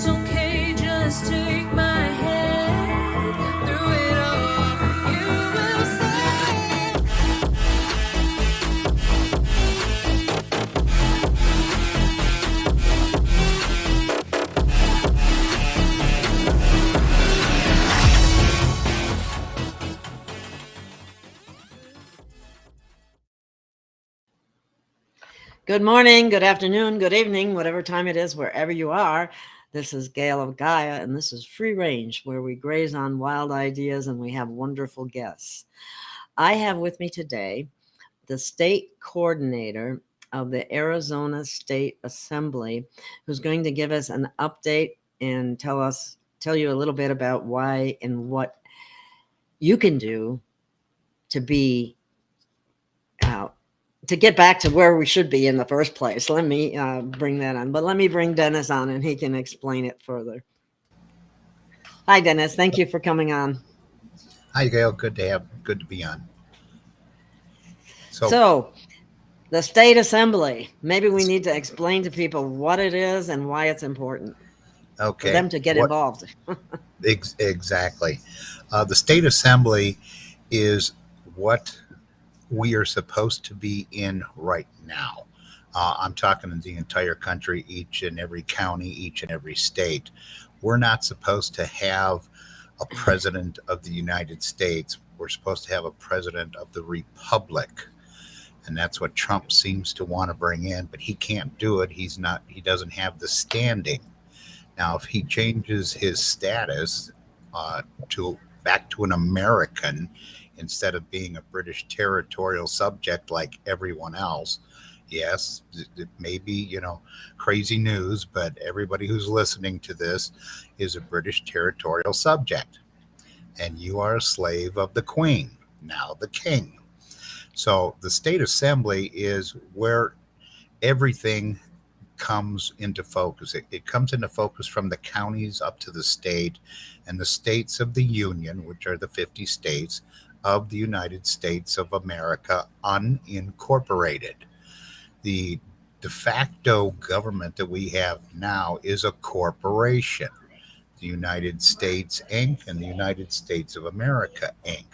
it's okay, just take my hand through it all. You will stay. Good morning, good afternoon, good evening, whatever time it is, wherever you are. This is Gail of Gaia, and this is Free Range, where we graze on wild ideas and we have wonderful guests. I have with me today the state coordinator of the Arizona State Assembly, who's going to give us an update and tell you a little bit about why and what you can do to be to get back to where we should be in the first place. Let me bring that on, but let me bring Dennis on and he can explain it further. Hi, Dennis. Thank you for coming on. Hi, Gail. Good to be on. So the state assembly, maybe we need to explain to people what it is and why it's important for them to get involved. Exactly. The state assembly is what we are supposed to be in right now. I'm talking in the entire country, each and every county, each and every state. We're not supposed to have a president of the United States. We're supposed to have a president of the republic. And that's what Trump seems to want to bring in, but he can't do it. He doesn't have the standing. Now, if he changes his status back to an American instead of being a British territorial subject like everyone else, yes, it may be, crazy news, but everybody who's listening to this is a British territorial subject. And you are a slave of the Queen, now the King. So the state assembly is where everything comes into focus. It comes into focus from the counties up to the state, and the states of the Union, which are the 50 states of the United States of America, unincorporated. The de facto government that we have now is a corporation, the United States Inc. and the United States of America Inc.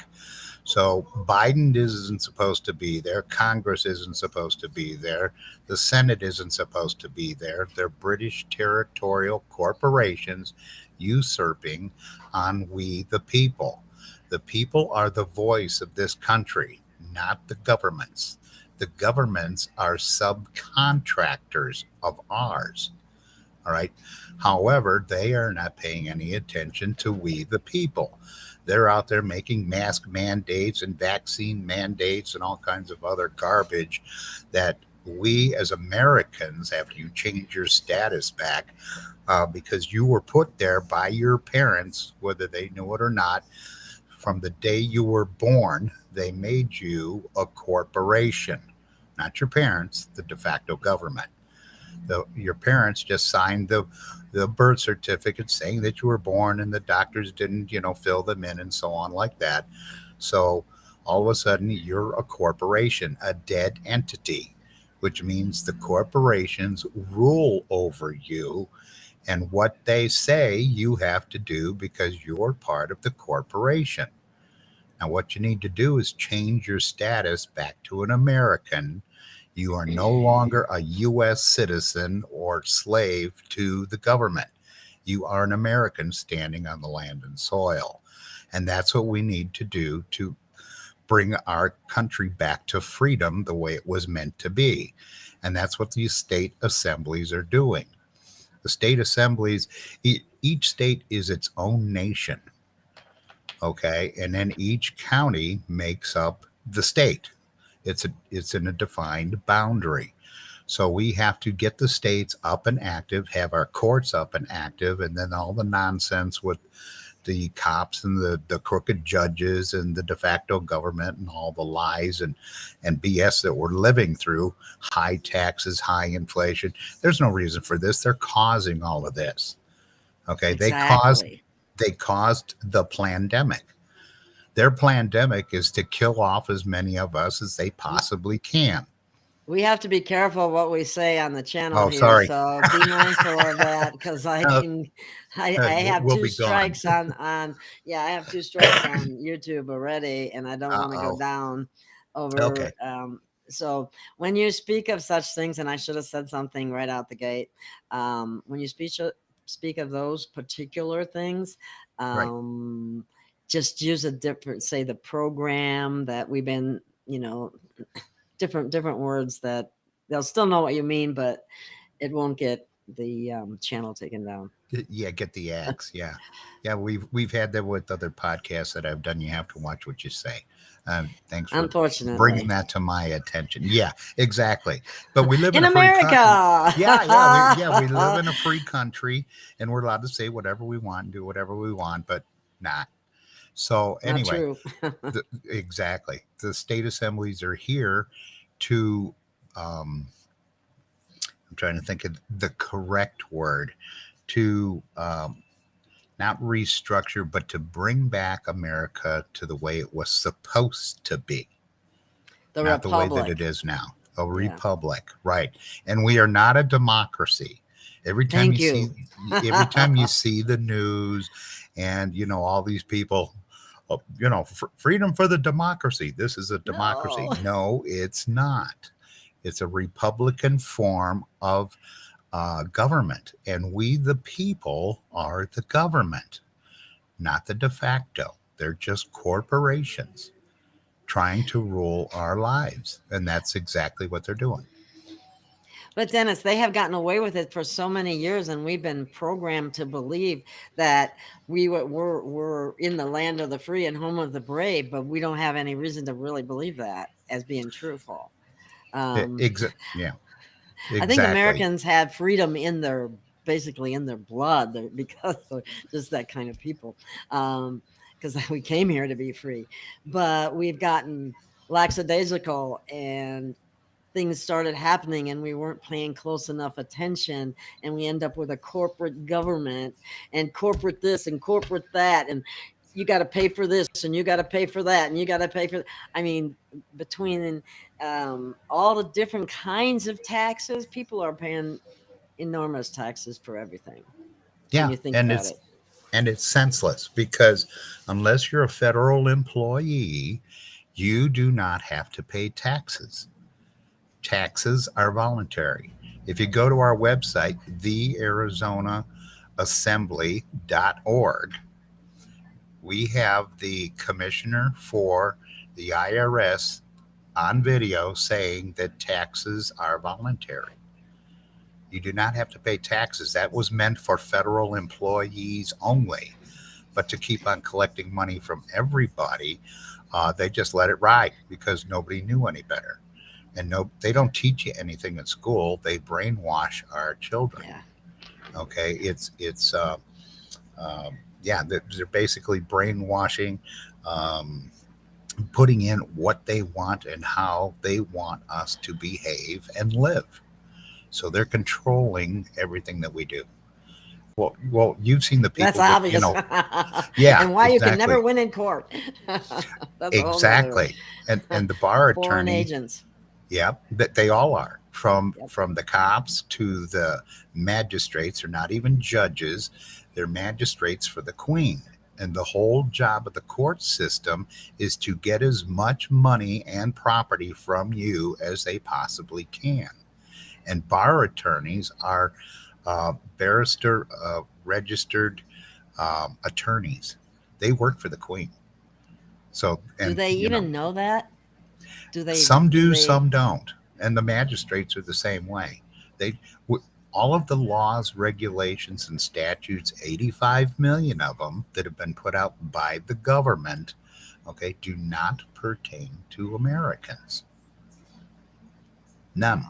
So Biden isn't supposed to be there. Congress isn't supposed to be there. The Senate isn't supposed to be there. They're British territorial corporations usurping on we the people. The people are the voice of this country, not the governments. The governments are subcontractors of ours. All right. However, they are not paying any attention to we the people. They're out there making mask mandates and vaccine mandates and all kinds of other garbage that we as Americans, after you change your status back, because you were put there by your parents, whether they knew it or not, from the day you were born, they made you a corporation, not your parents, the de facto government. Your parents just signed the birth certificate saying that you were born, and the doctors didn't, fill them in and so on like that. So all of a sudden you're a corporation, a dead entity, which means the corporations rule over you, and what they say you have to do because you're part of the corporation. Now, what you need to do is change your status back to an American. You are no longer a U.S. citizen or slave to the government. You are an American standing on the land and soil. And that's what we need to do to bring our country back to freedom the way it was meant to be. And that's what these state assemblies are doing. The state assemblies, each state is its own nation. Okay. And then each county makes up the state. It's in a defined boundary. So we have to get the states up and active, have our courts up and active, and then all the nonsense with the cops and the crooked judges and the de facto government and all the lies and BS that we're living through, high taxes, high inflation. There's no reason for this. They're causing all of this. Okay. Exactly. They caused the pandemic. Their pandemic is to kill off as many of us as they possibly can. We have to be careful what we say on the channel Oh, here, sorry. so be mindful of that because I Uh, can. I have we'll two be gone. strikes on. Yeah, I have two strikes on YouTube already, and I don't want to go Uh-oh. down Okay. over. So when you speak of such things, and I should have said something right out the gate. When you speak of those particular things, Right. just use a different, say the program that we've been, different words that they'll still know what you mean, but it won't get the channel taken down. Yeah, get the axe. Yeah. Yeah, we've had that with other podcasts that I've done. You have to watch what you say. Thanks for bringing Unfortunately, that to my attention. Yeah, exactly. But we live in in a free country. America. We live in a free country, and we're allowed to say whatever we want, and do whatever we want, but not. So Not anyway, true. exactly. The state assemblies are here to. I'm trying to think of the correct word to not restructure, but to bring back America to the way it was supposed to be, The not the way that Republic. it is now. A Yeah. republic, right? And we are not a democracy. Every time Thank you you. see, every time you see the news, and all these people, freedom for the democracy. This is a democracy. No. No, it's not. It's a Republican form of government, and we, the people, are the government, not the de facto. They're just corporations trying to rule our lives, and that's exactly what they're doing. But Dennis, they have gotten away with it for so many years, and we've been programmed to believe that we're in the land of the free and home of the brave, but we don't have any reason to really believe that as being truthful. Yeah, I think exactly. Americans have freedom basically in their blood because they're just that kind of people. Because we came here to be free, but we've gotten lackadaisical and things started happening and we weren't paying close enough attention, and we end up with a corporate government and corporate this and corporate that, and you got to pay for this and you got to pay for that and you got to pay for, I mean, between all the different kinds of taxes, people are paying enormous taxes for everything when Yeah, you think and about it. it's senseless because unless you're a federal employee, you do not have to pay taxes. Taxes are voluntary. If you go to our website, thearizonaAssembly.org, we have the commissioner for the IRS on video saying that taxes are voluntary. You do not have to pay taxes. That was meant for federal employees only. But to keep on collecting money from everybody, they just let it ride because nobody knew any better. And no, they don't teach you anything in school. They brainwash our children. Yeah. Okay, they're basically brainwashing, putting in what they want and how they want us to behave and live. So they're controlling everything that we do. Well, you've seen the people. That's obvious. Yeah, and why exactly. you can never win in court. That's Exactly. And the bar foreign attorney. agents. Yeah, that they all are, from the cops to the magistrates. They're not even judges. They're magistrates for the queen. And the whole job of the court system is to get as much money and property from you as they possibly can. And bar attorneys are barrister registered attorneys. They work for the queen. So, and do they even know that? Some do, some don't. And the magistrates are the same way. All of the laws, regulations, and statutes, 85 million of them that have been put out by the government, okay, do not pertain to Americans. None.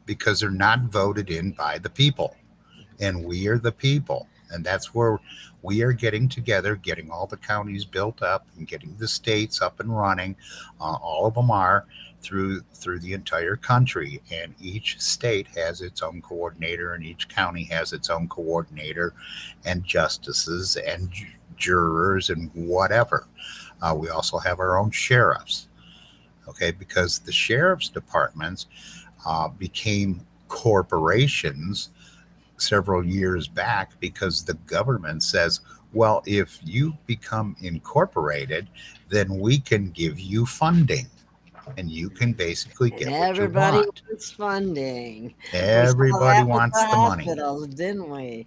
Because they're not voted in by the people. And we are the people. And that's where we are getting together, getting all the counties built up and getting the states up and running. All of them are through the entire country. And each state has its own coordinator, and each county has its own coordinator and justices and jurors and whatever. We also have our own sheriffs, okay, because the sheriff's departments became corporations several years back because the government says, well, if you become incorporated, then we can give you funding and you can basically And get what you everybody want. wants funding. We saw Everybody that with the wants the money. hospitals, didn't we?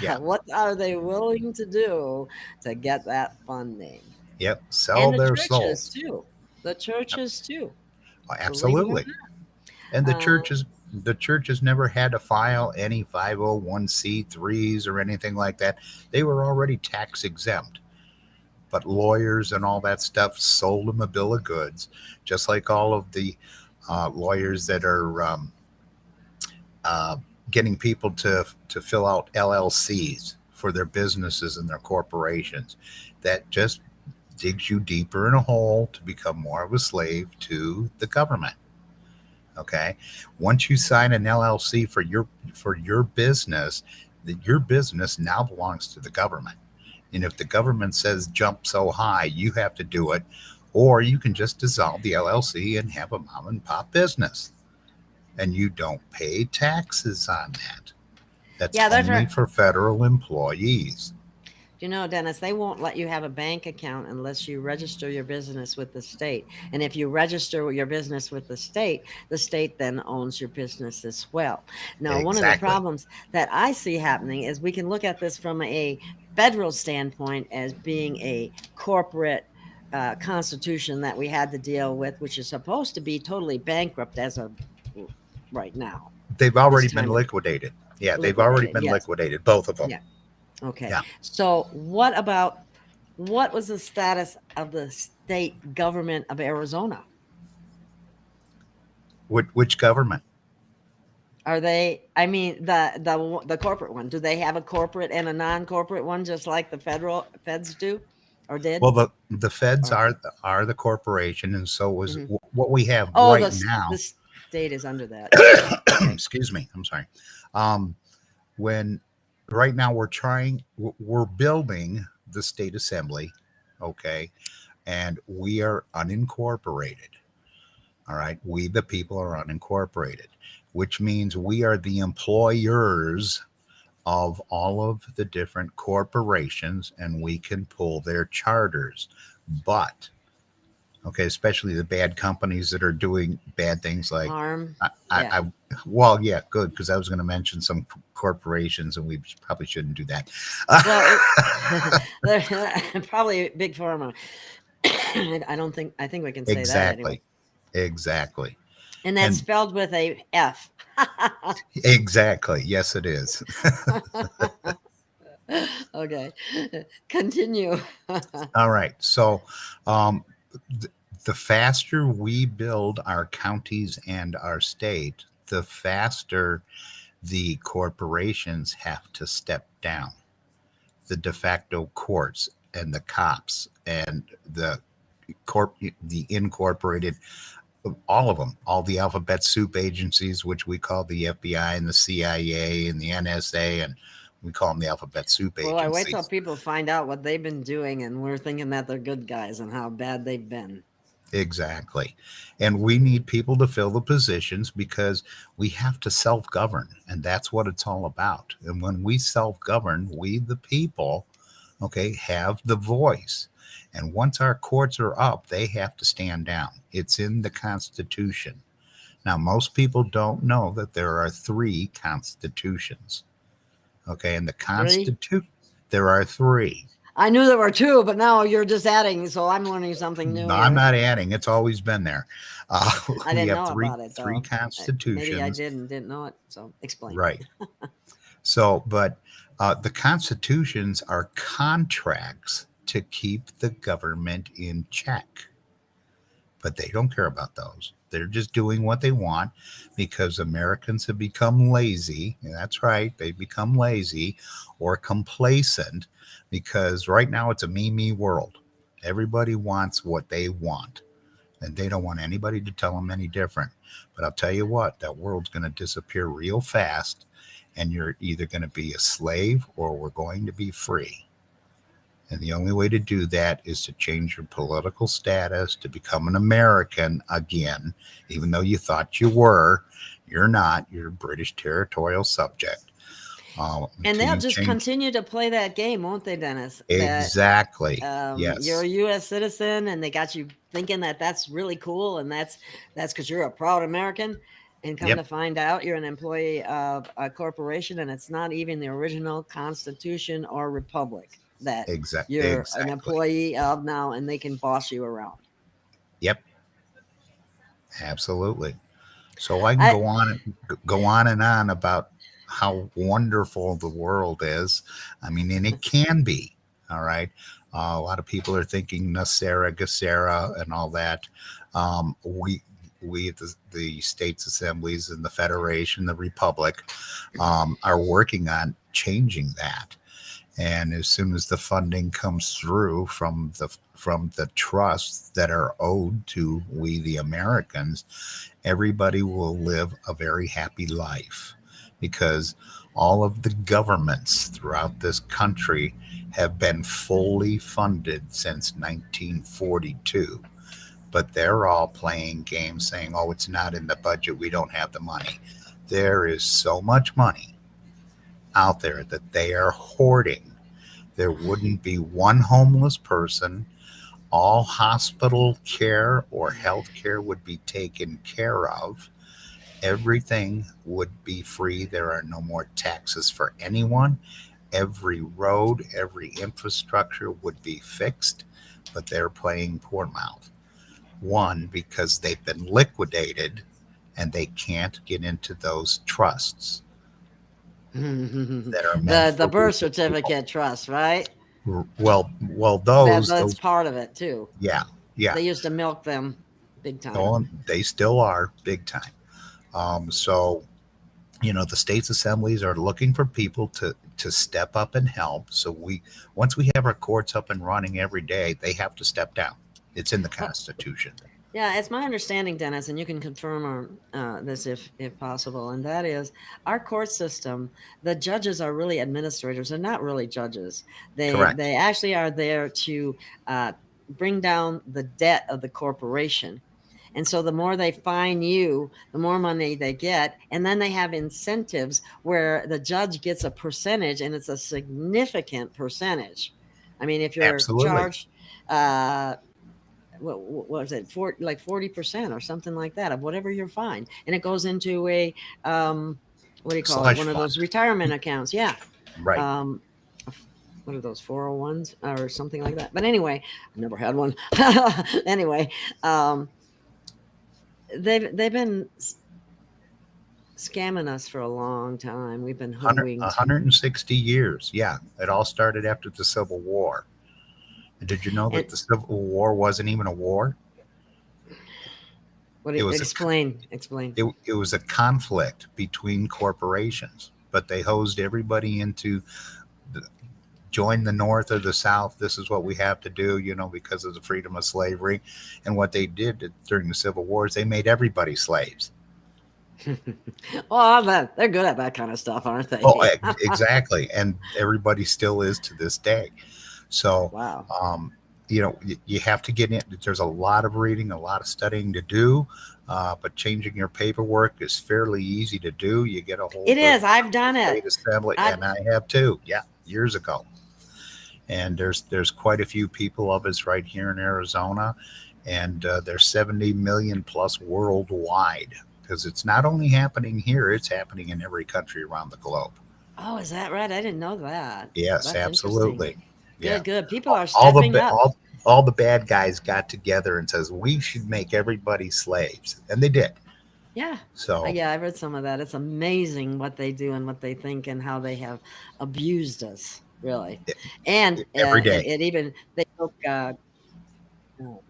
Yeah. What are they willing to do to get that funding? Yep. And Sell the their churches souls. too. The Yep. churches too, believe it or Absolutely. And not. the churches never had to file any 501c3s or anything like that. They were already tax exempt. But lawyers and all that stuff sold them a bill of goods, just like all of the lawyers that are uh, getting people to fill out LLCs for their businesses and their corporations. That just digs you deeper in a hole to become more of a slave to the government. Okay, once you sign an LLC for your business, that your business now belongs to the government. And if the government says jump so high, you have to do it, or you can just dissolve the LLC and have a mom and pop business, and you don't pay taxes on that. That's Yeah, that's only right. for federal employees. Dennis, they won't let you have a bank account unless you register your business with the state. And if you register your business with the state then owns your business as well. Now, one of the Exactly. problems that I see happening is we can look at this from a federal standpoint as being a corporate constitution that we had to deal with, which is supposed to be totally bankrupt as of right now, They've this already been time of liquidated. Yeah, they've already liquidated. been Yes. liquidated, both of them. Yeah. Okay. Yeah. So what was the status of the state government of Arizona? Which government? Are they, I mean, the corporate one, do they have a corporate and a non-corporate one just like the feds do or did? Well, the feds Or, are the corporation, and so was mhm. what we have Oh, right now. the state is under that. Okay. Excuse me. I'm sorry. Um, when right now we're building the state assembly, okay, and we are unincorporated. All right, we the people are unincorporated, which means we are the employers of all of the different corporations, and we can pull their charters. But okay, especially the bad companies that are doing bad things like Harm. I Yeah. well, yeah, good, because I was going to mention some corporations, and we probably shouldn't do that. Well, they're probably big pharma. I think we can say that anyway. Exactly, And that's and spelled with a F. exactly, yes, it is. Okay. Continue. All right, so um, th- the faster we build our counties and our state, the faster the corporations have to step down. The de facto courts and the cops and the incorporated, all of them, all the alphabet soup agencies, which we call the FBI and the CIA and the NSA, and we call them the alphabet soup Well, I wait till agencies. people find out what they've been doing and we're thinking that they're good guys and how bad they've been. Exactly. And we need people to fill the positions because we have to self govern. And that's what it's all about. And when we self govern, we, the people, okay, have the voice. And once our courts are up, they have to stand down. It's in the Constitution. Now, most people don't know that there are three constitutions. Okay. And the 3? Constitution, there are three. I knew there were 2, but now you're just adding, so I'm learning something new No, here. I'm not adding. It's always been there. I We didn't have know three about it though. three Maybe I constitutions. didn't know it. So explain. Right. So, but the constitutions are contracts to keep the government in check. But they don't care about those. They're just doing what they want because Americans have become lazy. And that's right. They become lazy or complacent because right now it's a me world. Everybody wants what they want, and they don't want anybody to tell them any different. But I'll tell you what, that world's going to disappear real fast, and you're either going to be a slave or we're going to be free. And the only way to do that is to change your political status to become an American again, even though you thought you were. You're not. You're a British territorial subject. And Until they'll you just change. continue to play that game, won't they, Dennis? That Exactly. you're a Yes. U.S. citizen, and they got you thinking that that's really cool, and that's because you're a proud American. And come Yep. to find out, you're an employee of a corporation, and it's not even the original Constitution or Republic that you're an Exactly. employee of now, and they can boss you around. Yep. Absolutely. So I can I go on and on about how wonderful the world is. I mean, and it can be. All right. A lot of people are thinking Nasera, Gasera, and all that. We the states assemblies and the federation, the republic, are working on changing that. And as soon as the funding comes through from the trusts that are owed to we the Americans, everybody will live a very happy life, because all of the governments throughout this country have been fully funded since 1942. But they're all playing games saying, oh, it's not in the budget, we don't have the money. There is so much money out there that they are hoarding. There wouldn't be one homeless person. All hospital care or health care would be taken care of. Everything would be free. There are no more taxes for anyone. Every road, every infrastructure would be fixed, but they're playing poor mouth. One, because they've been liquidated and they can't get into those trusts that are meant the for birth wealthy people. certificate trust, right? Well, That's those, part of it too. yeah, yeah. They used to milk them big time. Oh, they still are big time. So the states assemblies are looking for people to step up and help. So once we have our courts up and running every day, they have to step down. It's in the Well, Constitution. yeah, it's my understanding, Dennis, and you can confirm this if possible, and that is our court system. The judges are really administrators; they're not really judges. Correct. They actually are there to uh, bring down the debt of the corporation. And so the more they fine you, the more money they get. And then they have incentives where the judge gets a percentage, and it's a significant percentage. I mean, if you're Absolutely. charged, what was it, 40% or something like that of whatever you're fined, and it goes into a what do you call it? Slush One of those fund. retirement accounts. Yeah. Right. Um, what are those 401s or something like that? But anyway, I never had one. Anyway, um, they've been scamming us for a long time. We've been 100, hoodwinked. 160 years. Yeah. It all started after the Civil War. And did you know And that the Civil War wasn't even a war? what? It was a Explain. it was a conflict between corporations, but they hosed everybody into the, join the North or the South. This is what we have to do, because of the freedom of slavery. And what they did during the Civil Wars, they made everybody slaves. Well, they're good at that kind of stuff, aren't Oh, they? exactly. And everybody still is to this day. So, Wow. you have to get in. There's a lot of reading, a lot of studying to do, but changing your paperwork is fairly easy to do. You get a hold It of is. I've done the it. state assembly, I and I have too. Yeah, years ago. And there's quite a few people of us right here in Arizona, and there's 70 million plus worldwide, because it's not only happening here; it's happening in every country around the globe. Oh, is that right? I didn't know that. Yes, That's interesting. absolutely. Yeah. Good. People are all the stepping ba- up. all all the bad guys got together and says we should make everybody slaves, and they did. Yeah. So Yeah, I read some of that. It's amazing what they do and what they think and how they have abused us, really. e- And every day. it even they broke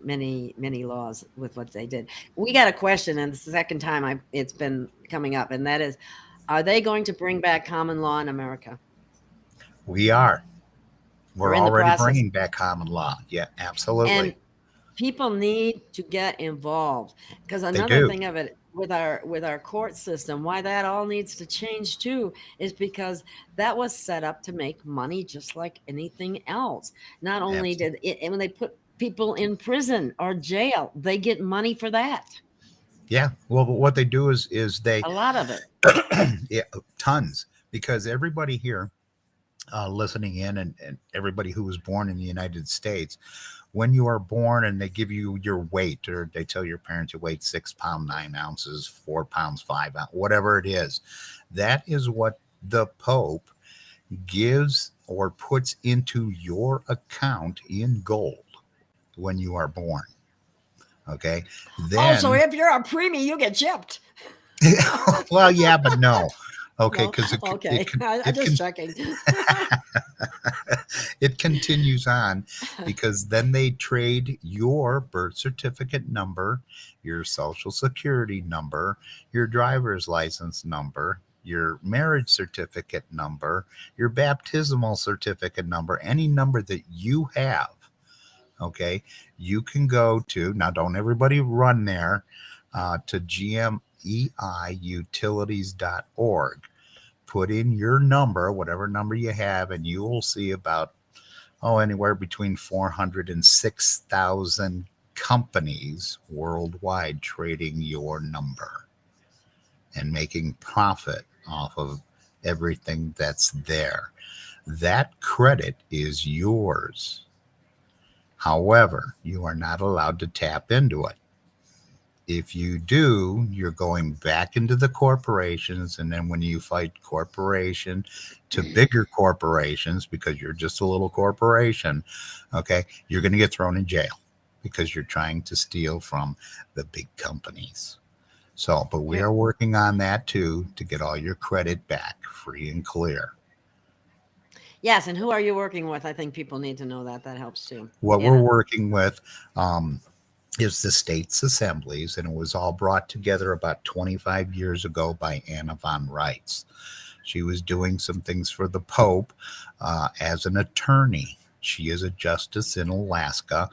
many laws with what they did. We got a question, and the second time it's been coming up, and that is, are they going to bring back common law in America? We are. They're We're in the already process, bringing back common law. Yeah, absolutely. and people need to get involved because They another do. thing of it. with our court system, why that all needs to change too, is because that was set up to make money just like anything else. Not only Absolutely. did it, and when they put people in prison or jail, they get money for that. Yeah. Well, but what they do is they A lot of it. yeah, tons, because everybody here listening in, and everybody who was born in the United States, when you are born and they give you your weight, or they tell your parents you weigh 6 pounds 9 ounces, 4 pounds 5 ounces, whatever it is, that is what the Pope gives or puts into your account in gold when you are born. Okay. Oh, so Then, if you're a preemie, you get chipped. well, yeah, but no. Okay. No, Because okay. I'm it just can, checking. it continues on, because then they trade your birth certificate number, your social security number, your driver's license number, your marriage certificate number, your baptismal certificate number, any number that you have. Okay. You can go to, now don't everybody run there, to gmeiutilities.org, put in your number, whatever number you have, and you will see about, anywhere between 400 and 6,000 companies worldwide trading your number and making profit off of everything that's there. That credit is yours. However, you are not allowed to tap into it. If you do, you're going back into the corporations. And then when you fight corporation to bigger corporations, because you're just a little corporation, okay, you're going to get thrown in jail because you're trying to steal from the big companies. So, but we Yeah. are working on that too, to get all your credit back free and clear. Yes, and who are you working with? I think people need to know that. That helps too. What we're Yeah. working with, um, is the state's assemblies, and it was all brought together about 25 years ago by Anna von Reitz. She was doing some things for the Pope as an attorney. She is a justice in Alaska.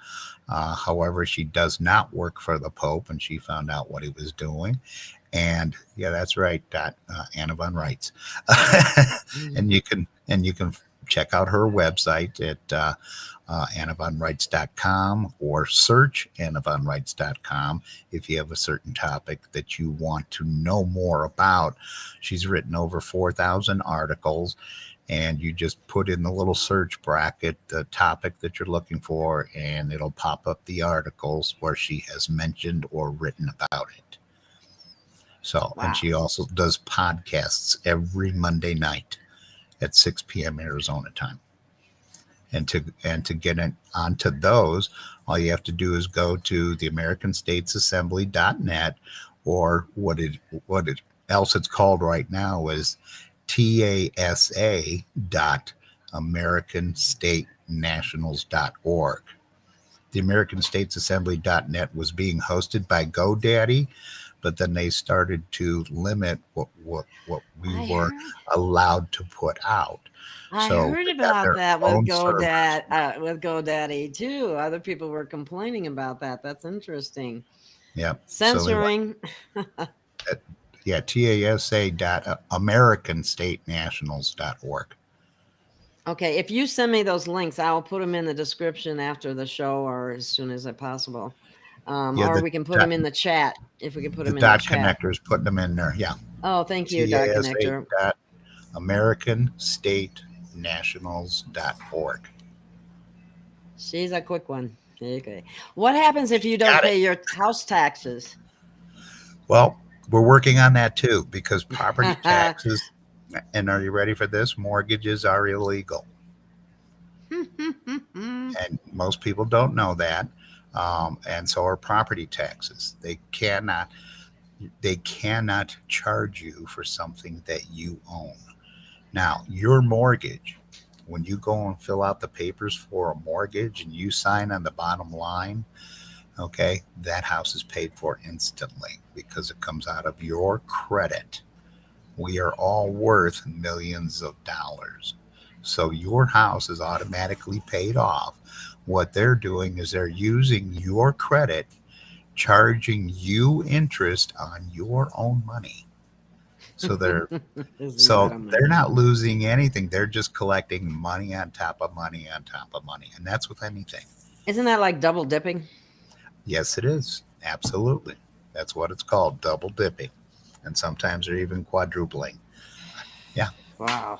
However, she does not work for the Pope, and she found out what he was doing. And yeah, that's right, Anna von Reitz. Mhm. And you can check out her website at annavonreitz.com, or search annavonreitz.com if you have a certain topic that you want to know more about. She's written over 4,000 articles, and you just put in the little search bracket the topic that you're looking for, and it'll pop up the articles where she has mentioned or written about it. So, and Wow. she also does podcasts every Monday night at 6 p.m. Arizona time. And to get in, onto those, all you have to do is go to the AmericanStatesAssembly.net, or what it else it's called right now is TASA dot AmericanStateNationals.org. The AmericanStatesAssembly.net was being hosted by GoDaddy, but then they started to limit what we I were heard allowed to put out. I So heard they got about their that own servers. With GoDaddy too. Other people were complaining about that. That's interesting. Yep. So they want Censoring. that. Yeah, TASA dot AmericanStateNationals.org. Okay, if you send me those links, I will put them in the description after the show or as soon as possible. Yeah, Or the we can put dot, them in the chat if we can put the them in the dot chat. connectors, putting them in there. Yeah. Oh, thank you, Dot TASA Connector. dot AmericanStateNationals.org. She's a quick one. Okay. What happens if you don't Got it. pay your house taxes? Well, we're working on that too, because property taxes, and are you ready for this? Mortgages are illegal. And most people don't know that. And so are property taxes. They cannot charge you for something that you own. Now, your mortgage, when you go and fill out the papers for a mortgage and you sign on the bottom line, okay, that house is paid for instantly because it comes out of your credit. We are all worth millions of dollars. So your house is automatically paid off. What they're doing is they're using your credit charging you interest on your own money. So they're Isn't that so they're amazing? not losing anything. They're just collecting money on top of money on top of money. And that's with anything. Isn't that like double dipping? Yes, it is. Absolutely. That's what it's called, double dipping. And sometimes they're even quadrupling. Yeah. Wow.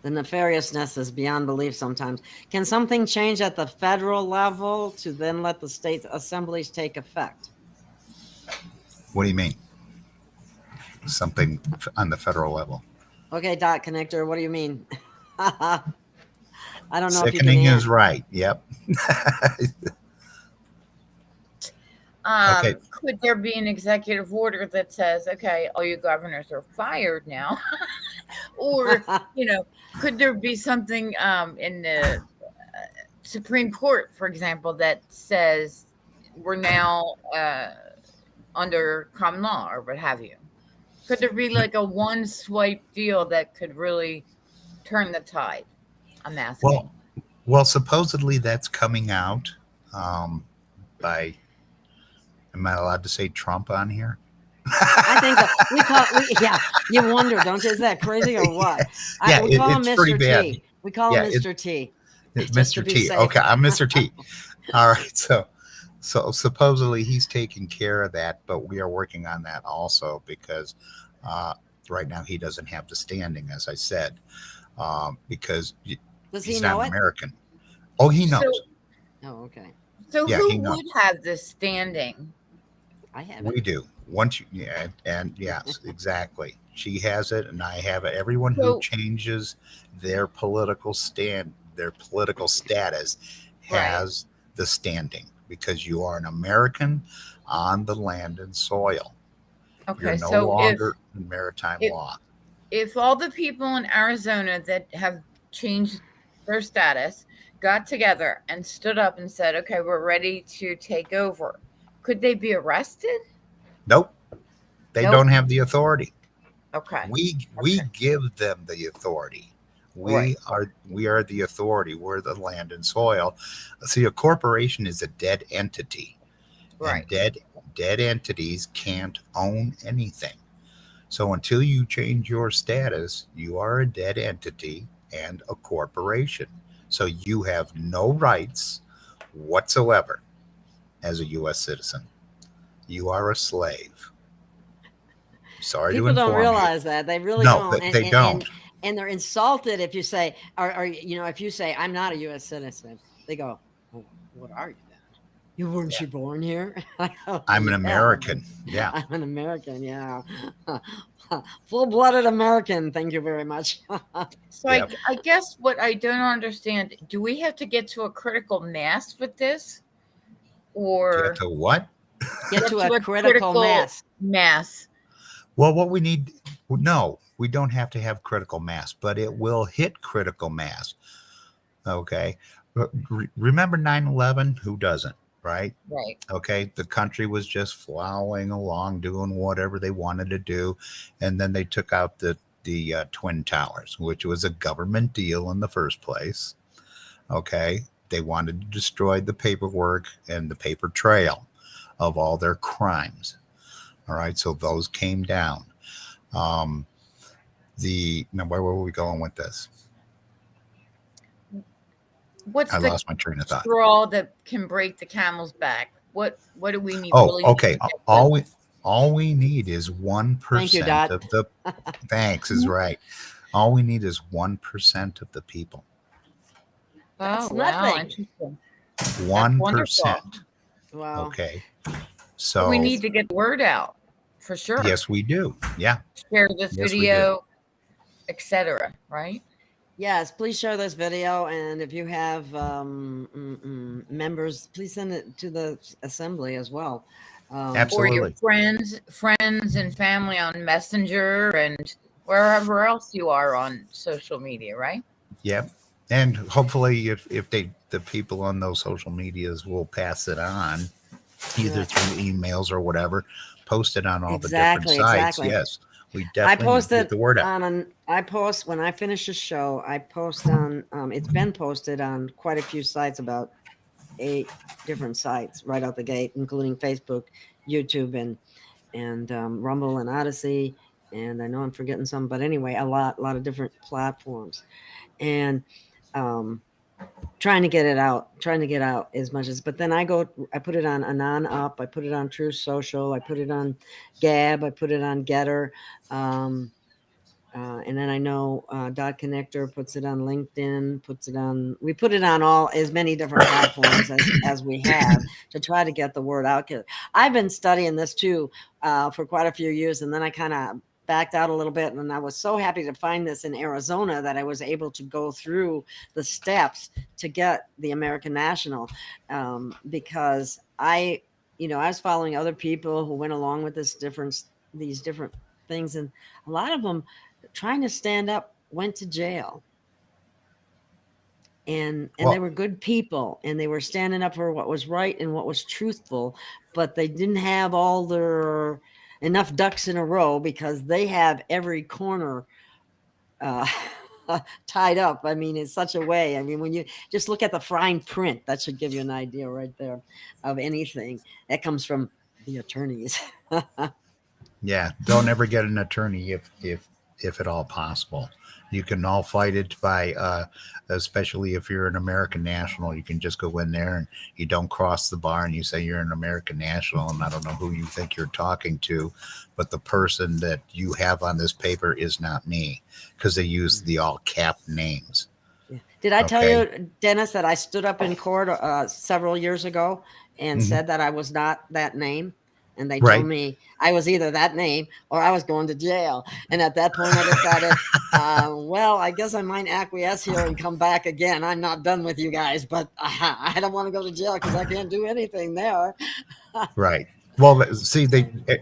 The nefariousness is beyond belief sometimes. Can something change at the federal level to then let the state assemblies take effect? What do you mean? Something on the federal level. Okay, dot connector, what do you mean? I don't know if you can Sickening is right. Yep. Okay. Could there be an executive order that says, okay, all you governors are fired now? Or, could there be something in the Supreme Court, for example, that says we're now under common law or what have you? Could there be like a one swipe deal that could really turn the tide? I'm asking. Well, supposedly that's coming out by. Am I allowed to say Trump on here? I think so. Yeah, you wonder, don't you? Is that crazy or what? Yeah, We call him it's pretty Mr. bad. T. We call him Mr. T. Just to Mr. be T. safe. Okay, I'm Mr. T. All right, so supposedly he's taking care of that, but we are working on that also because right now he doesn't have the standing, as I said, because Does he he's know not it? American. Oh, he knows. Oh, okay. So Yeah, he who knows. would have this standing? I have We it. do. Once you, yeah, and yes, exactly. She has it, and I have it. Everyone So- who changes their political status has the standing because you are an American on the land and soil. Okay, You're no so longer in maritime if- law. if all the people in Arizona that have changed their status got together and stood up and said, okay, we're ready to take over, could they be arrested? Nope, they Nope. don't have the authority. Okay. We give them the authority. Right. We are the authority. We're the land and soil. See, a corporation is a dead entity. Right. And dead entities can't own anything. So until you change your status, you are a dead entity and a corporation. So you have no rights whatsoever as a U.S. citizen. You are a slave. Sorry People to inform don't realize that. They really No, don't. they don't. And they're insulted if you say, or if you say, I'm not a U.S. citizen. They go, well, what are you then? You weren't you born here? I'm an American. Yeah. I'm an American. Yeah. Full-blooded American. Thank you very much. So Yep. I guess what I don't understand, do we have to get to a critical mass with this? Or Get to what? Get to a critical mass. mass? Well, what we need, no, we don't have to have critical mass, but it will hit critical mass. Okay. Remember 9/11? Who doesn't? Right? Right. Okay. The country was just flowing along, doing whatever they wanted to do. And then they took out the Twin Towers, which was a government deal in the first place. Okay. They wanted to destroy the paperwork and the paper trail of all their crimes. All right. So those came down. Now, where were we going with this? What's I the lost my train of thought. straw that can break the camel's back? What do we need? Oh, really okay. to get All we need is 1% Thank you, Dot. of the. Thanks is right. All we need is 1% of the people. That's Oh, wow, nothing. interesting. 1%. Wow. Okay. So We need to get the word out for sure. Yes, we do. Yeah. Share this Yes, we video, etc. Right? Yes, please share this video, and if you have members, please send it to the assembly as well. Absolutely. Or your friends and family on Messenger and wherever else you are on social media, right? Yep. And hopefully, if the people on those social medias will pass it on, either Yeah. through emails or whatever, post it on all Exactly, the different sites. exactly. Yes, we I definitely need to posted get the word out. I post when I finish the show. I post on. It's been posted on quite a few sites about 8 different sites right out the gate, including Facebook, YouTube, and Rumble and Odyssey. And I know I'm forgetting some, but anyway, a lot of different platforms. And trying to get out as much as, but then I put it on Anon Up, I put it on True Social, I put it on Gab, I put it on Getter, and then I know Dot Connector puts it on LinkedIn, we put it on all as many different platforms as we have to try to get the word out. I've been studying this too for quite a few years, and then I kind of backed out a little bit, and I was so happy to find this in Arizona that I was able to go through the steps to get the American National, because I was following other people who went along with these different things, and a lot of them trying to stand up went to jail. And they were good people, and they were standing up for what was right and what was truthful, but they didn't have all their enough ducks in a row, because they have every corner tied up. I mean, in such a way. I mean, when you just look at the fine print, that should give you an idea right there of anything that comes from the attorneys. Yeah, don't ever get an attorney if at all possible. You can all fight it by, especially if you're an American national, you can just go in there and you don't cross the bar and you say you're an American national, and I don't know who you think you're talking to, but the person that you have on this paper is not me, because they use the all cap names. Yeah. Did I tell you, Dennis, that I stood up in court several years ago and said that I was not that name? And they told me I was either that name or I was going to jail. And at that point, I decided, well, I guess I might acquiesce here and come back again. I'm not done with you guys, but I don't want to go to jail because I can't do anything there. Right. Well, see,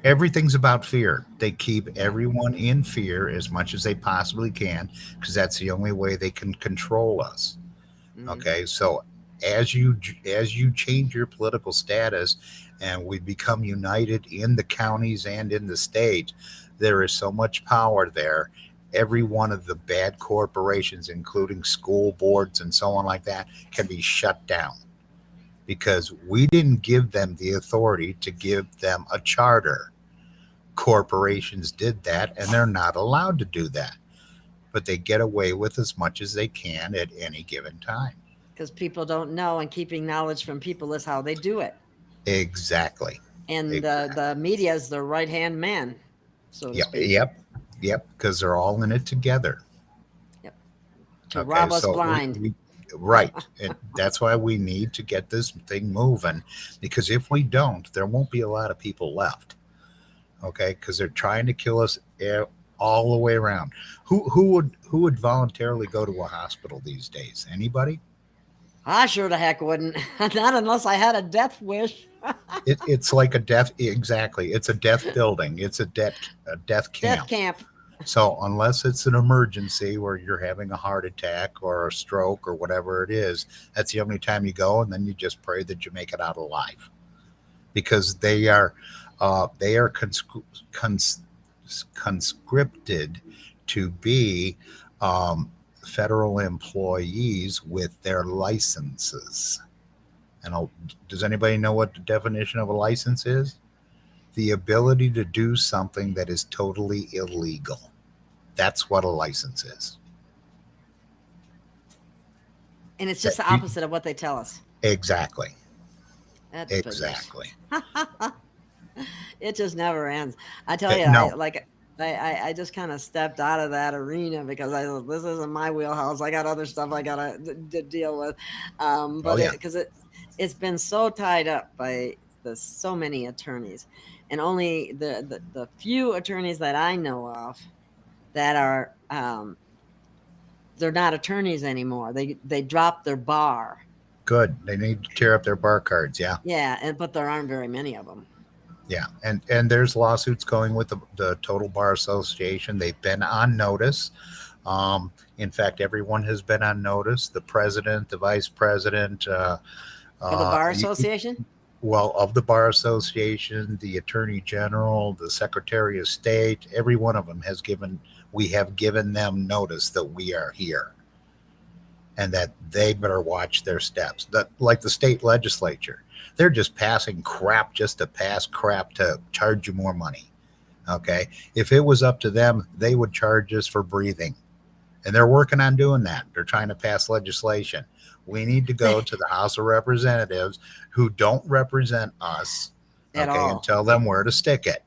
everything's about fear. They keep everyone in fear as much as they possibly can, because that's the only way they can control us. Okay, so as you change your political status and we become united in the counties and in the state, there is so much power there. Every one of the bad corporations, including school boards and so on like that, can be shut down, because we didn't give them the authority to give them a charter. Corporations did that, and they're not allowed to do that, but they get away with as much as they can at any given time. Because people don't know, and keeping knowledge from people is how they do it. Exactly. And the media is their right-hand man, so to speak. Yep, because they're all in it together. Yep. To rob us blind. Right. And that's why we need to get this thing moving, because if we don't, there won't be a lot of people left. Okay, because they're trying to kill us all the way around. Who would voluntarily go to a hospital these days? Anybody? I sure the heck wouldn't. Not unless I had a death wish. It's like a death. Exactly. It's a death building. It's a death camp. Death camp. So unless it's an emergency where you're having a heart attack or a stroke or whatever it is, that's the only time you go, and then you just pray that you make it out alive, because they are conscripted to be federal employees with their licenses. And does anybody know what the definition of a license is? The ability to do something that is totally illegal. That's what a license is. And it's just the opposite of what they tell us. Exactly. That's exactly. It just never ends. I tell you, No. I just kind of stepped out of that arena because this isn't my wheelhouse. I got other stuff I got to deal with. Because it's been so tied up by so many attorneys, and only the few attorneys that I know of that are they're not attorneys anymore. They dropped their bar. Good. They need to tear up their bar cards. Yeah. Yeah, but there aren't very many of them. Yeah, and there's lawsuits going with the Total Bar Association. They've been on notice. In fact, everyone has been on notice. The president, the vice president. Of the Bar Association? Of the Bar Association, the Attorney General, the Secretary of State, every one of them we have given them notice that we are here. and that they better watch their steps. That, like the state legislature, they're just passing crap just to pass crap to charge you more money. Okay, if it was up to them, they would charge us for breathing, and they're working on doing that. They're trying to pass legislation. We need to go to the House of Representatives who don't represent us, At okay, all. and tell them where to stick it.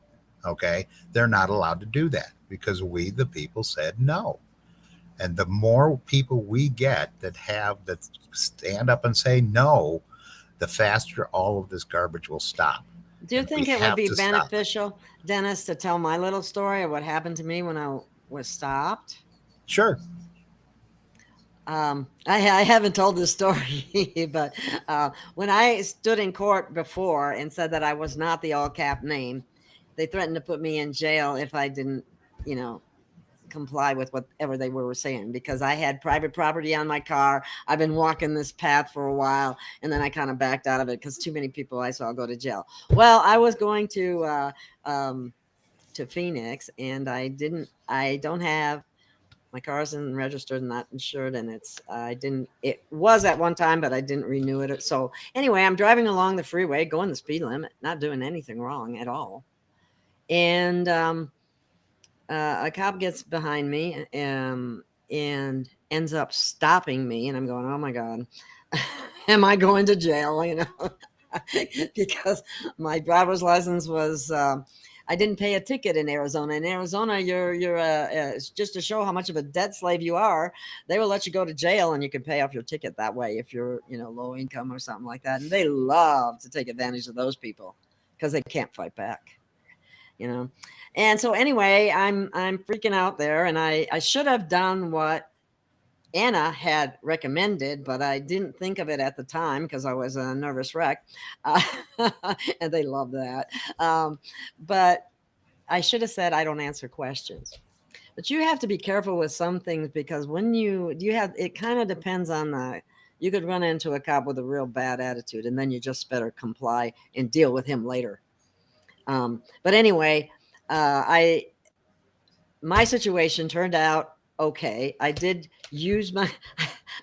Okay, they're not allowed to do that because we, the people, said no. And the more people we get that stand up and say no, the faster all of this garbage will stop. Do you And think we it would have be to stop it. beneficial, Dennis, to tell my little story of what happened to me when I was stopped? Sure. I haven't told this story, but when I stood in court before and said that I was not the all cap name, they threatened to put me in jail if I didn't, comply with whatever they were saying, because I had private property on my car. I've been walking this path for a while, and then I kind of backed out of it because too many people I saw go to jail. Well, I was going to Phoenix, and I don't have, my car isn't registered and not insured, and it was at one time, but I didn't renew it. So anyway, I'm driving along the freeway, going the speed limit, not doing anything wrong at all. And a cop gets behind me and ends up stopping me. And I'm going, oh my God, am I going to jail? Because my driver's license was, I didn't pay a ticket in Arizona. In Arizona, you're just to show how much of a debt slave you are, they will let you go to jail and you can pay off your ticket that way if you're, low income or something like that. And they love to take advantage of those people because they can't fight back, And so anyway, I'm freaking out there, and I should have done what Anna had recommended, but I didn't think of it at the time because I was a nervous wreck. And they love that. But I should have said, I don't answer questions. But you have to be careful with some things, because when it kind of depends on you could run into a cop with a real bad attitude, and then you just better comply and deal with him later. But anyway, my situation turned out okay. I did use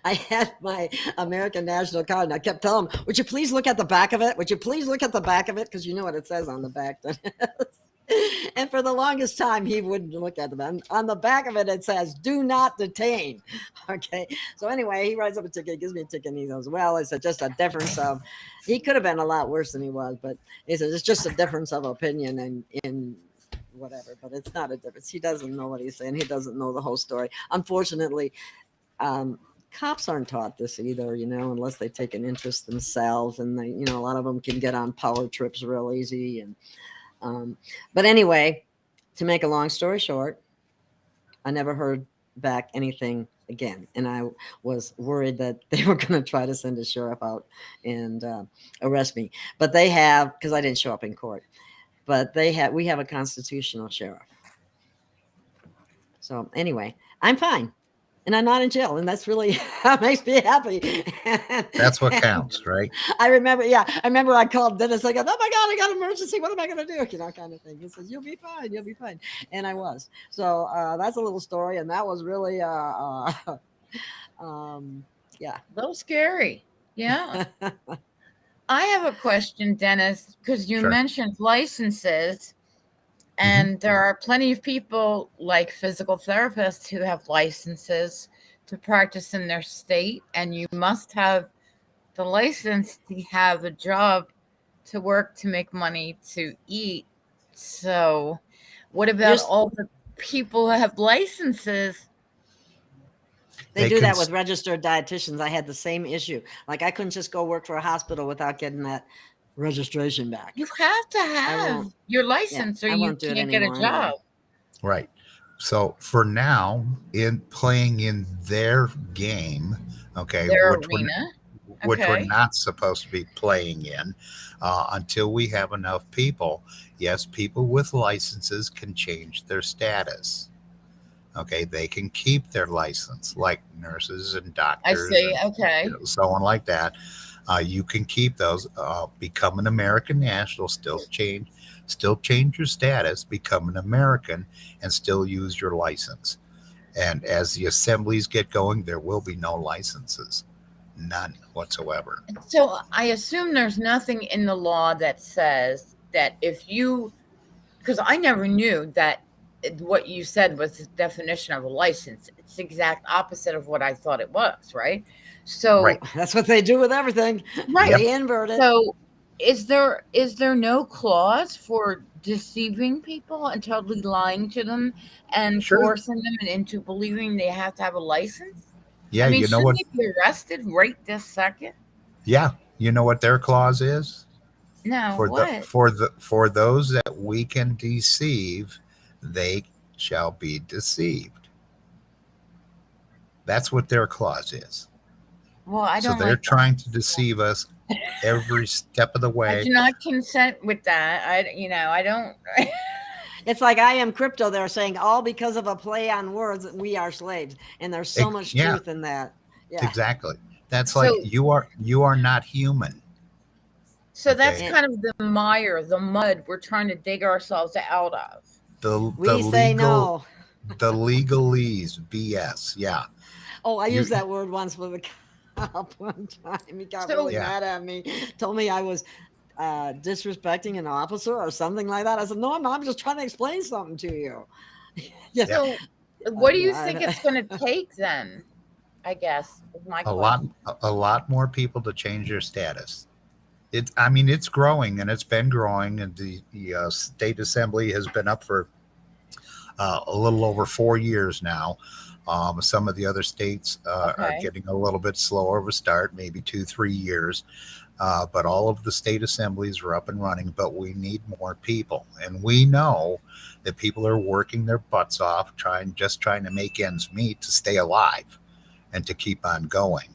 I had my American National card, and I kept telling him, would you please look at the back of it? Would you please look at the back of it? Because you know what it says on the back. And for the longest time, he wouldn't look at them. On the back of it, it says, do not detain. Okay. So anyway, he writes up a ticket, gives me a ticket, and he goes, well, it's just a difference of, he could have been a lot worse than he was, but he says, it's just a difference of opinion and in whatever, but it's not a difference. He doesn't know what he's saying. He doesn't know the whole story. Unfortunately, cops aren't taught this either, unless they take an interest themselves, and they, a lot of them can get on power trips real easy. And, but anyway, to make a long story short, I never heard back anything again. And I was worried that they were going to try to send a sheriff out and arrest me, but they have, because I didn't show up in court, but we have a constitutional sheriff. So anyway, I'm fine. And I'm not in jail, and that's really that makes me happy. That's what counts, right? I remember I called Dennis. I go, oh my God, I got an emergency. What am I going to do? Kind of thing. He says, you'll be fine. You'll be fine. And I was. So that's a little story, and that was really, yeah. A little scary. Yeah. I have a question, Dennis, because you mentioned licenses. And there are plenty of people like physical therapists who have licenses to practice in their state. And you must have the license to have a job, to work, to make money, to eat. So what about all the people who have licenses? They do that with registered dietitians. I had the same issue. Like, I couldn't just go work for a hospital without getting that registration back. You have to have your license, or you can't get a job. Right. So for now, in playing in their game, okay, their arena, which we're not supposed to be playing in, until we have enough people. Yes, people with licenses can change their status. Okay, they can keep their license, like nurses and doctors. I see. And, so on like that. You can keep those, become an American national, still change your status, become an American, and still use your license. And as the assemblies get going, there will be no licenses, none whatsoever. So I assume there's nothing in the law that says that if you, because I never knew that what you said was the definition of a license. It's the exact opposite of what I thought it was, right? So Right. That's what they do with everything. Right. They invert it. So is there no clause for deceiving people and totally lying to them and Sure. forcing them into believing they have to have a license? Yeah, I mean, you know shouldn't what? they be arrested right this second? Yeah, you know what their clause is? No, For what? for those that we can deceive, they shall be deceived. That's what their clause is. Well, I So don't they're like that. trying to deceive us every step of the I way. do not consent with that. I don't. It's like I am crypto. They're saying all because of a play on words that we are slaves, and there's so much Yeah. truth in that. Yeah. Exactly. That's So- like you are not human. So that's Okay. kind of the mire, the mud we're trying to dig ourselves out of. We say no. The legalese BS. Yeah. Oh, I You- used that word once with a cop one time. He got So- really Yeah. mad at me. Told me I was disrespecting an officer or something like that. I said, no, I'm just trying to explain something to you. Yeah. So what do you I- think it's going to take then? I guess is my a question. lot more people to change their status. It's growing, and it's been growing, and the state assembly has been up for a little over 4 years now. Some of the other states are Okay. getting a little bit slower of a start, maybe 2-3 years. But all of the state assemblies are up and running, but we need more people. And we know that people are working their butts off, trying to make ends meet to stay alive and to keep on going.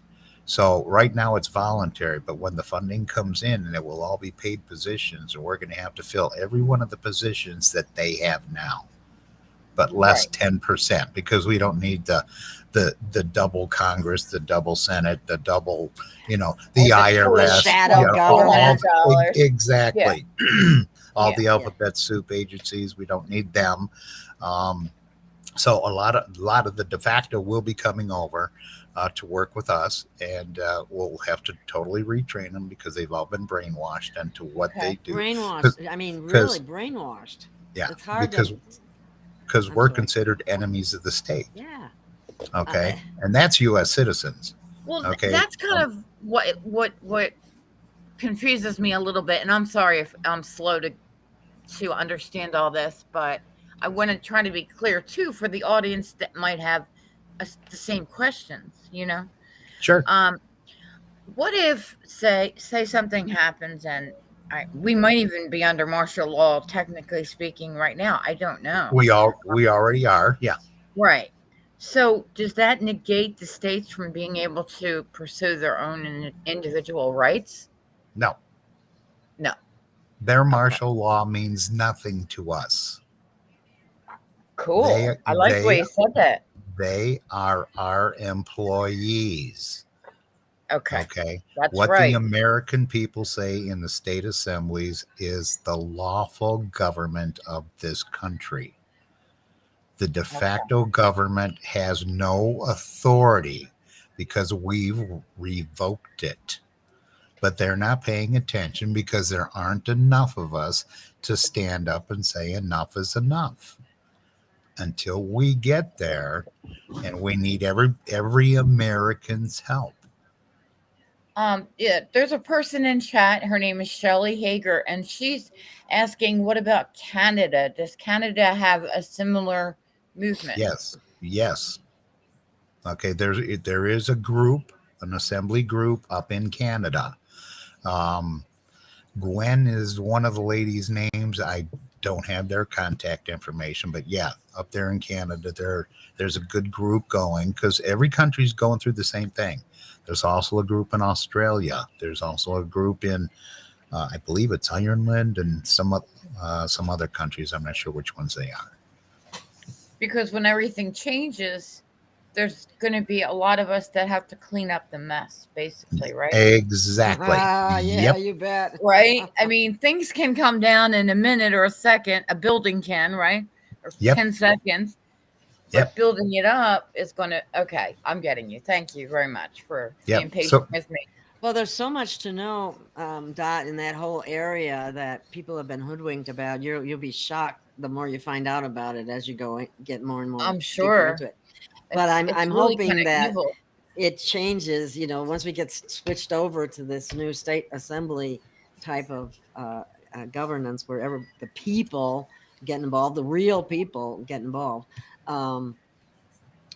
So right now it's voluntary, but when the funding comes in, and it will all be paid positions, and we're going to have to fill every one of the positions that they have now, but less Right. 10%, because we don't need the double Congress, the double Senate, the double, the IRS, shadow government. Dollars. Exactly. All Yeah. the alphabet soup agencies, we don't need them. So a lot of the de facto will be coming over to work with us, and we'll have to totally retrain them because they've all been brainwashed into what Okay. they do. Brainwashed. I mean, really brainwashed. Yeah, It's hard because to. I'm we're sorry. considered enemies of the state. Yeah. Okay, and that's U.S. citizens. Well, Okay. that's kind of what confuses me a little bit. And I'm sorry if I'm slow to understand all this, but I want to try to be clear too for the audience that might have the same questions. Sure. What if say something happens and we might even be under martial law, technically speaking, right now. I don't know. We already are. Yeah. Right. So does that negate the states from being able to pursue their own individual rights? No. No. Their martial law means nothing to us. Cool. They- I like the way they- you said that. They are our employees. Okay. Okay. That's What right. the American people say in the state assemblies is the lawful government of this country. The de facto government has no authority because we've revoked it. But they're not paying attention because there aren't enough of us to stand up and say enough is enough. Until we get there, and we need every American's help. Yeah, there's a person in chat. Her name is Shelley Hager, and she's asking, what about Canada? Does Canada have a similar movement? Yes. Okay, there is a group, an assembly group up in Canada. Gwen is one of the ladies' names. I don't have their contact information, but yeah, up there in Canada, there's a good group going because every country's going through the same thing. There's also a group in Australia. There's also a group in, I believe it's Ireland and some other countries. I'm not sure which ones they are. Because when everything changes, there's going to be a lot of us that have to clean up the mess, basically, right? Exactly. Yeah, Yep. you bet. Right? I mean, things can come down in a minute or a second. A building can, right? Or Yep. 10 seconds. but Yep. building it up is going to, okay, I'm getting you. Thank you very much for being Yep. patient So with me. Well, there's so much to know, Dot, in that whole area that people have been hoodwinked about. You'll be shocked the more you find out about it as you get more and more I'm deeper sure into it. But I'm it's really kind hoping of that evil. it changes. Once we get switched over to this new state assembly type of governance, wherever the people get involved, the real people get involved.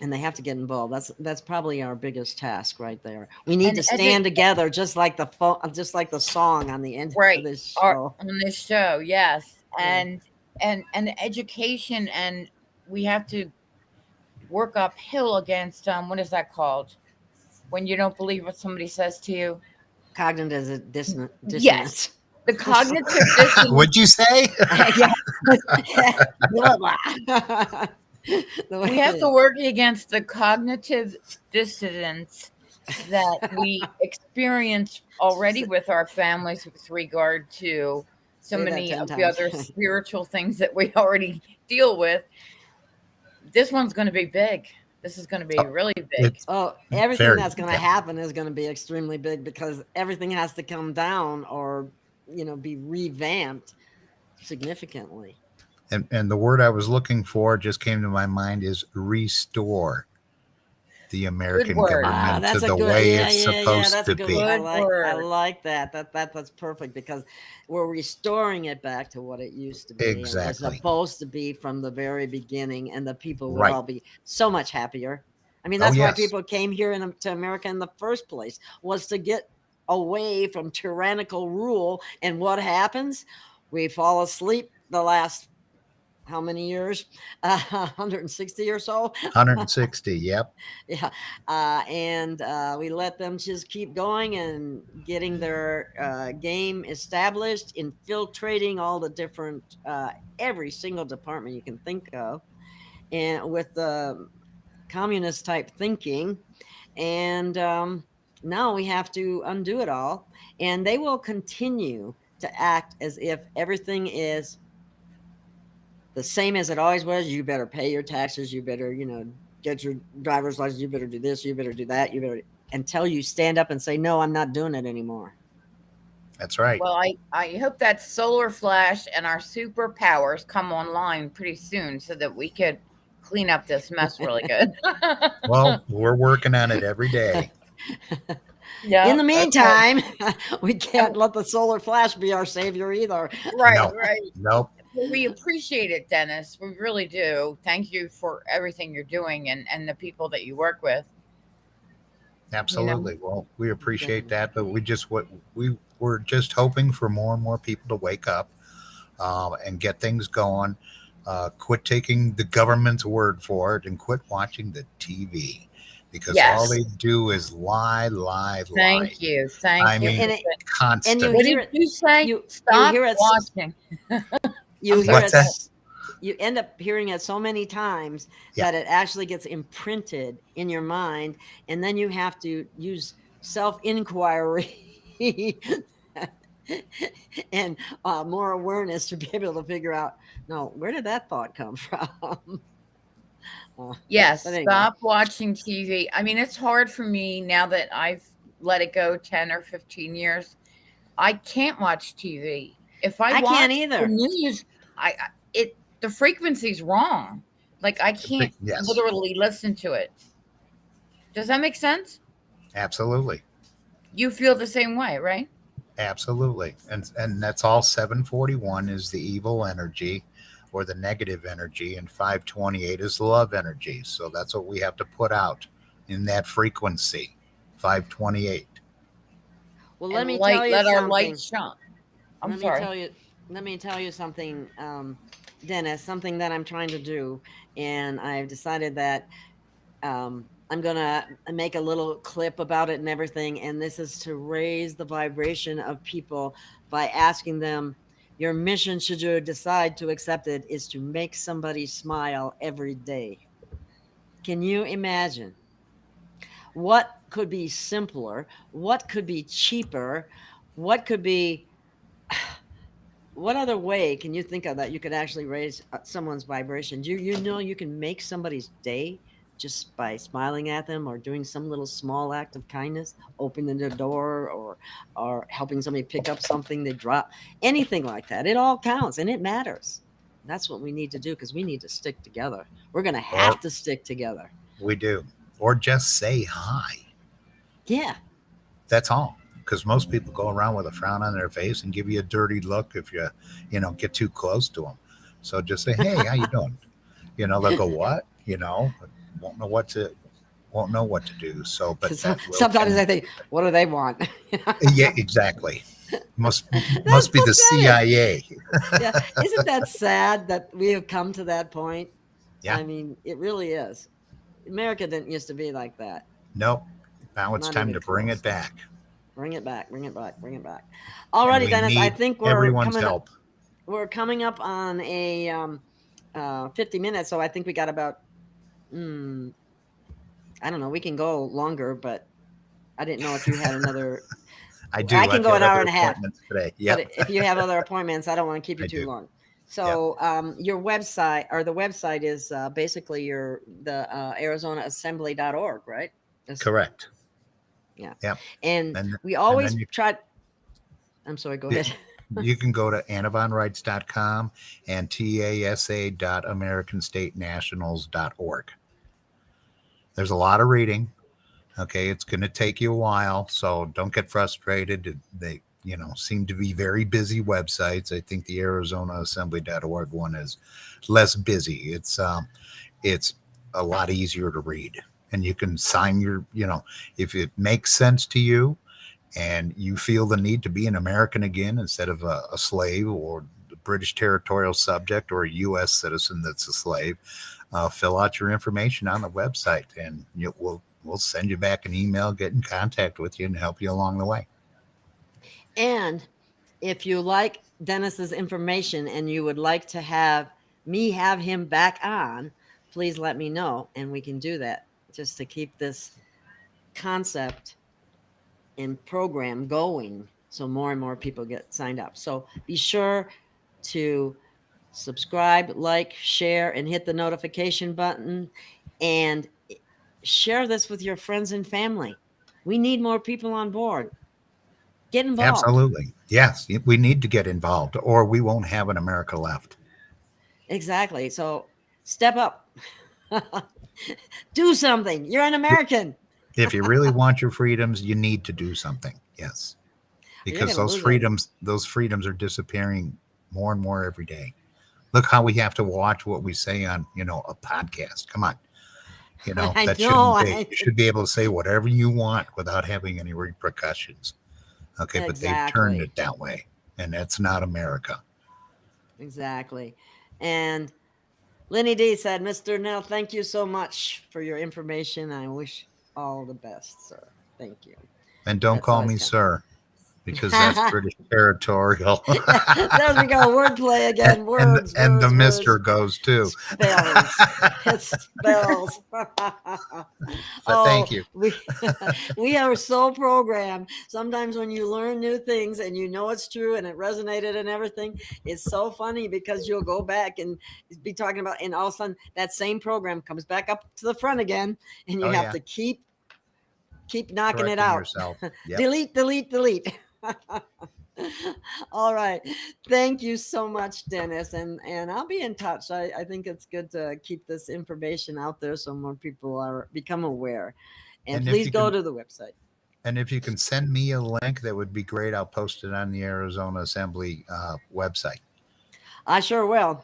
And they have to get involved. That's probably our biggest task right there. We need And to stand together, just like the song on the end of right this are show. on this show, yes. Yeah. And the education, and we have to work uphill against what is that called? When you don't believe what somebody says to you. Cognitive Yes. dissonance. The cognitive dissonance. what'd you say? Yeah. Blah, blah. The We way have it to is. work against the cognitive dissonance that we experience already S- with our families with regard to so Say that many 10 of the times. other spiritual things that we already deal with. This one's going to be big. This is going to be Oh, really big. it's Oh, everything very, that's going to yeah. happen is going to be extremely big because everything has to come down or, be revamped significantly. And the word I was looking for just came to my mind is restore the Good American word. government to That's a the good, way yeah, it's yeah, yeah. supposed That's a to good one. be. Good I word. like that. That's perfect because we're restoring it back to what it used to be and was Exactly. supposed to be from the very beginning, and the people would Right. all be so much happier. I mean, Oh, that's why yes. people came here to America in the first place, was to get away from tyrannical rule. And what happens? We fall asleep the last how many years? 160 or so. 160. Yep. Yeah, and we let them just keep going and getting their game established, infiltrating all the different every single department you can think of, and with the communist type thinking. And now we have to undo it all, and they will continue to act as if everything is the same as it always was. You better pay your taxes. You better, get your driver's license. You better do this. You better do that. You better, until you stand up and say, no, I'm not doing it anymore. That's right. Well, I hope that solar flash and our superpowers come online pretty soon so that we could clean up this mess really good. Well, we're working on it every day. In Yeah. the Okay. meantime, we And- can't let the solar flash be our savior either. Right, No. right. Nope. Well, we appreciate it, Dennis. We really do. Thank you for everything you're doing and the people that you work with. Absolutely. Well, we appreciate Definitely. that, but we were just hoping for more and more people to wake up and get things going. Quit taking the government's word for it and quit watching the TV because all Yes. they do is lie, lie, lie. Thank you. Thank I you. mean, And you constant. What hear did it. you say? You Stop hear it. watching. You I'm hear sorry. What's it. that? You end up hearing it so many times Yeah. that it actually gets imprinted in your mind, and then you have to use self inquiry and more awareness to be able to figure out, no, where did that thought come from? Yes, But anyway, stop watching TV. I mean, it's hard for me now that I've let it go 10 or 15 years. I can't watch TV. If I I can't watch the either. news, the frequency's wrong. Like I can't Yes, literally listen to it. Does that make sense? absolutely. You feel the same way, right? Absolutely. And that's all 741 is the evil energy or the negative energy, and 528 is the love energy. So that's what we have to put out in that frequency. 528. Well, let And me light, tell you let our light something. shine. I'm Let me sorry. tell you. Let me tell you something, Dennis. Something that I'm trying to do, and I've decided that I'm gonna make a little clip about it and everything. And this is to raise the vibration of people by asking them, your mission, should you decide to accept it, is to make somebody smile every day. Can you imagine what could be simpler? What could be cheaper? What could be what other way can you think of that you could actually raise someone's vibration? You know you can make somebody's day just by smiling at them or doing some little small act of kindness, opening the door or helping somebody pick up something they drop, anything like that. It all counts and it matters. That's what we need to do because we need to stick together. We're going to have to stick together. We do. Or just say hi. Yeah. That's all. Because most people go around with a frown on their face and give you a dirty look if you get too close to them. So just say, hey, how you doing? They'll go, what? Won't know what to do. So, but sometimes I think, what do they want? Yeah, exactly. Must be the CIA. Yeah. Isn't that sad that we have come to that point? Yeah. I mean, it really is. America didn't used to be like that. Nope. Now it's time to bring it back. Bring it back. Bring it back. Bring it back. Alrighty, Dennis. I think everyone's help. We're coming up on a 50 minutes, so I think we got about. I don't know. We can go longer, but I didn't know if you had another. I do. I can go an hour and a half today. Yeah. But if you have other appointments, I don't want to keep you too long. So your website or the website is basically the ArizonaAssembly.org, right? Correct. Yeah. Yeah. And we always try. I'm sorry. Go ahead. You can go to AnnaVonReitz.com and TASA.AmericanStateNationals.org. There's a lot of reading. Okay, it's going to take you a while, so don't get frustrated. They, seem to be very busy websites. I think the ArizonaAssembly.org one is less busy. It's a lot easier to read, and you can sign your, if it makes sense to you, and you feel the need to be an American again instead of a slave or a British territorial subject or a U.S. citizen that's a slave, fill out your information on the website, and we'll send you back an email, get in contact with you, and help you along the way. And if you like Dennis's information and you would like to have him back on, please let me know, and we can do that just to keep this concept and program going so more and more people get signed up. So be sure to subscribe, like, share, and hit the notification button, and share this with your friends and family. We need more people on board. Get involved. Absolutely. Yes, we need to get involved, or we won't have an America left. Exactly. So step up. Do something. You're an American. If you really want your freedoms, you need to do something. Yes. Because those freedoms are disappearing more and more every day. Look how we have to watch what we say on, a podcast. Come on. That shouldn't be. You should be able to say whatever you want without having any repercussions. Okay, exactly. But they've turned it that way, and that's not America. Exactly. And Lenny D said, Mr. Knill, thank you so much for your information. I wish all the best, sir. Thank you. And don't call me sir, because that's British territorial. There we go. Wordplay again. Words. And the Mr. goes too. Spells. It spells. But thank you. We are so programmed. Sometimes when you learn new things and it's true and it resonated and everything, it's so funny because you'll go back and be talking about, and all of a sudden that same program comes back up to the front again, and you have to keep knocking it out. Yep. Delete. All right. Thank you so much, Dennis. And I'll be in touch. I think it's good to keep this information out there so more people become aware. And please go to the website. And if you can send me a link, that would be great. I'll post it on the Arizona Assembly website. I sure will.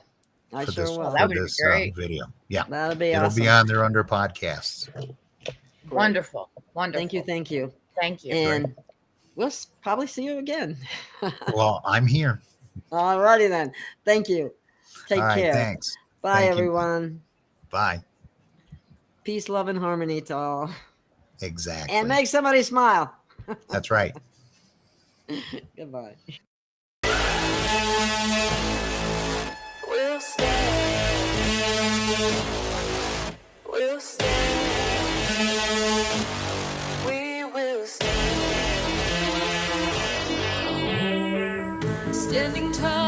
That would be great. Video. Yeah. That'll be awesome. It'll be on there under podcasts. Wonderful. Thank you. And we'll probably see you again. Well, I'm here. All righty then. Thank you. Take care. Thanks. Bye, everyone. Bye. Peace, love, and harmony to all. Exactly. And make somebody smile. That's right. Goodbye. We'll stand. We'll stand. We will stand. Standing tall.